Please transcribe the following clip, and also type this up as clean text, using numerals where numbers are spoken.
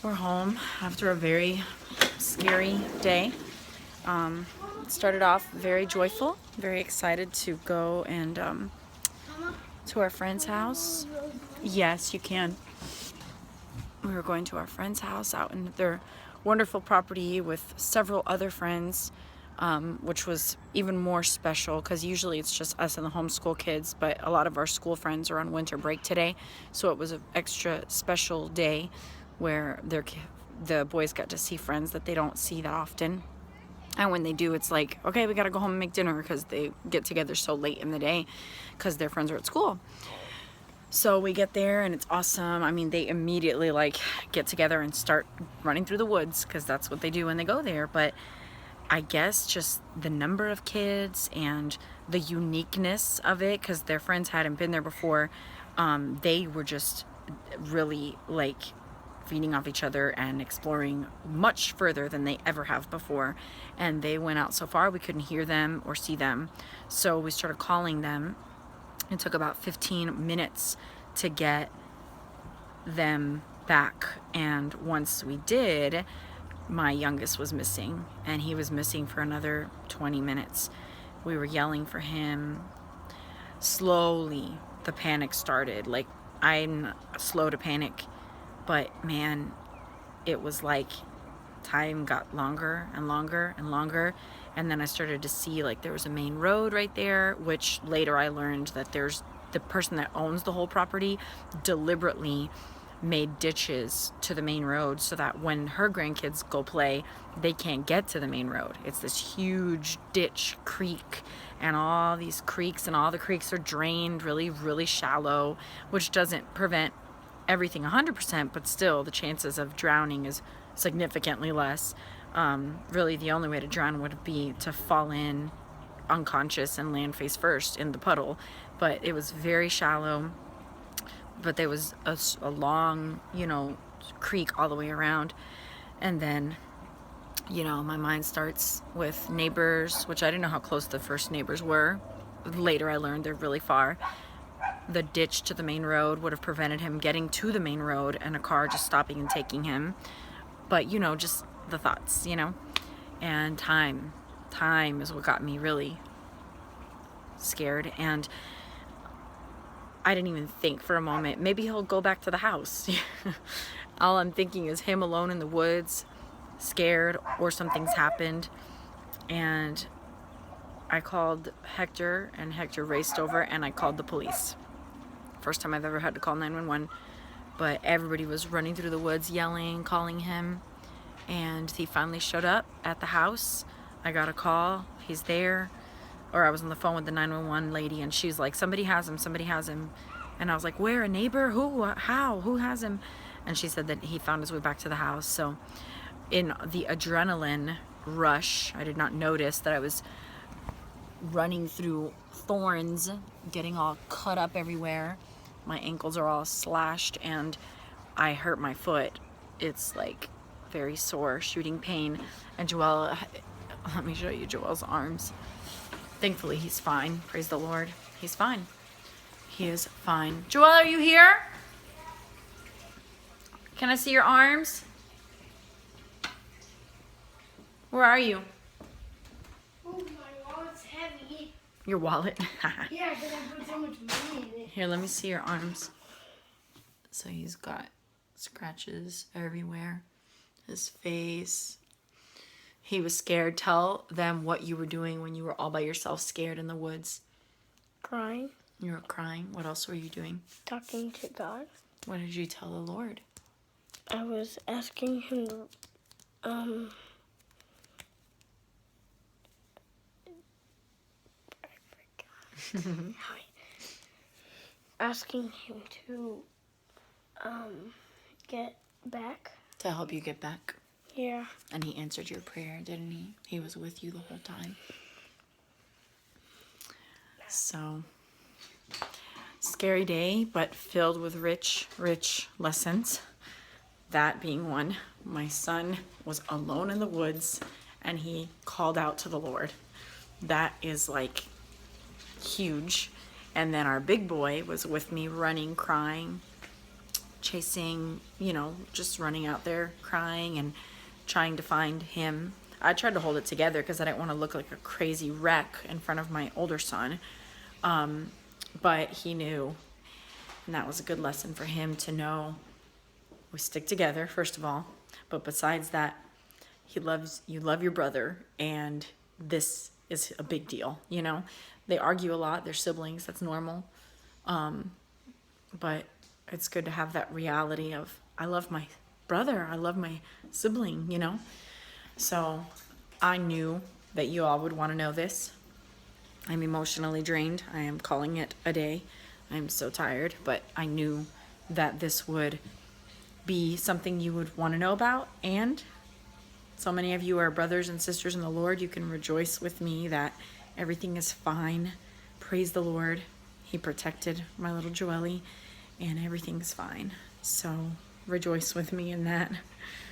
We're home after a very scary day. It started off very joyful, very excited to go and to our friend's house. Yes, you can. We were going to our friend's house out in their wonderful property with several other friends, which was even more special because usually it's just us and the homeschool kids, but a lot of our school friends are on winter break today, so it was an extra special day where the boys got to see friends that they don't see that often. And when they do, it's like, okay, we got to go home and make dinner because they get together so late in the day because their friends are at school. So we get there and it's awesome. I mean, they immediately like get together and start running through the woods because that's what they do when they go there. But I guess just the number of kids and the uniqueness of it, because their friends hadn't been there before, they were just really like feeding off each other and exploring much further than they ever have before. And they went out so far we couldn't hear them or see them. So we started calling them. It took about 15 minutes to get them back. And once we did, my youngest was missing, and he was missing for another 20 minutes. We were yelling for him. Slowly, the panic started. Like, I'm slow to panic, but man, it was like time got longer and longer and longer. And then I started to see like there was a main road right there, which later I learned that there's the person that owns the whole property deliberately made ditches to the main road so that when her grandkids go play, they can't get to the main road. It's this huge ditch creek, and all these creeks, and all the creeks are drained really, really shallow, which doesn't prevent everything 100%, but still the chances of drowning is significantly less. Really the only way to drown would be to fall in unconscious and land face first in the puddle. But it was very shallow, but there was a long, creek all the way around. And then, my mind starts with neighbors, which I didn't know how close the first neighbors were. Later I learned they're really far. The ditch to the main road would have prevented him getting to the main road and a car just stopping and taking him. But, just the thoughts, and time is what got me really scared. And I didn't even think for a moment, maybe he'll go back to the house. All I'm thinking is him alone in the woods, scared, or something's happened. And I called Hector, and Hector raced over, and I called the police. First time I've ever had to call 911. But everybody was running through the woods, yelling, calling him. And he finally showed up at the house. I got a call. He's there. Or I was on the phone with the 911 lady, and she's like, somebody has him, somebody has him. And I was like, where? A neighbor? Who? How? Who has him? And she said that he found his way back to the house. So in the adrenaline rush, I did not notice that I was running through thorns, getting all cut up everywhere. My ankles are all slashed, and I hurt my foot. It's like very sore, shooting pain. And Joel, let me show you Joel's arms. Thankfully, he's fine. Praise the Lord. He's fine. He is fine. Joel, are you here? Can I see your arms? Where are you? Oh, my wallet's heavy. Your wallet? Yeah, because I put so much money in it. Here, let me see your arms. So he's got scratches everywhere. His face. He was scared. Tell them what you were doing when you were all by yourself, scared in the woods. Crying. You were crying. What else were you doing? Talking to God. What did you tell the Lord? I was asking him to, asking him to, get back. To help you get back. Yeah. And he answered your prayer, didn't he? He was with you the whole time. So, scary day, but filled with rich, rich lessons. That being one, my son was alone in the woods and he called out to the Lord. That is like huge. And then our big boy was with me running, crying, chasing, just running out there crying and trying to find him. I tried to hold it together because I didn't want to look like a crazy wreck in front of my older son. But he knew, and that was a good lesson for him to know. We stick together, first of all, but besides that, you love your brother, and this is a big deal. They argue a lot, they're siblings, that's normal. But it's good to have that reality of, I love my brother, I love my sibling, So I knew that you all would want to know this. I'm emotionally drained. I am calling it a day. I'm so tired, but I knew that this would be something you would want to know about. And so many of you are brothers and sisters in the Lord. You can rejoice with me that everything is fine. Praise the Lord. He protected my little Joelle, and everything's fine. So rejoice with me in that.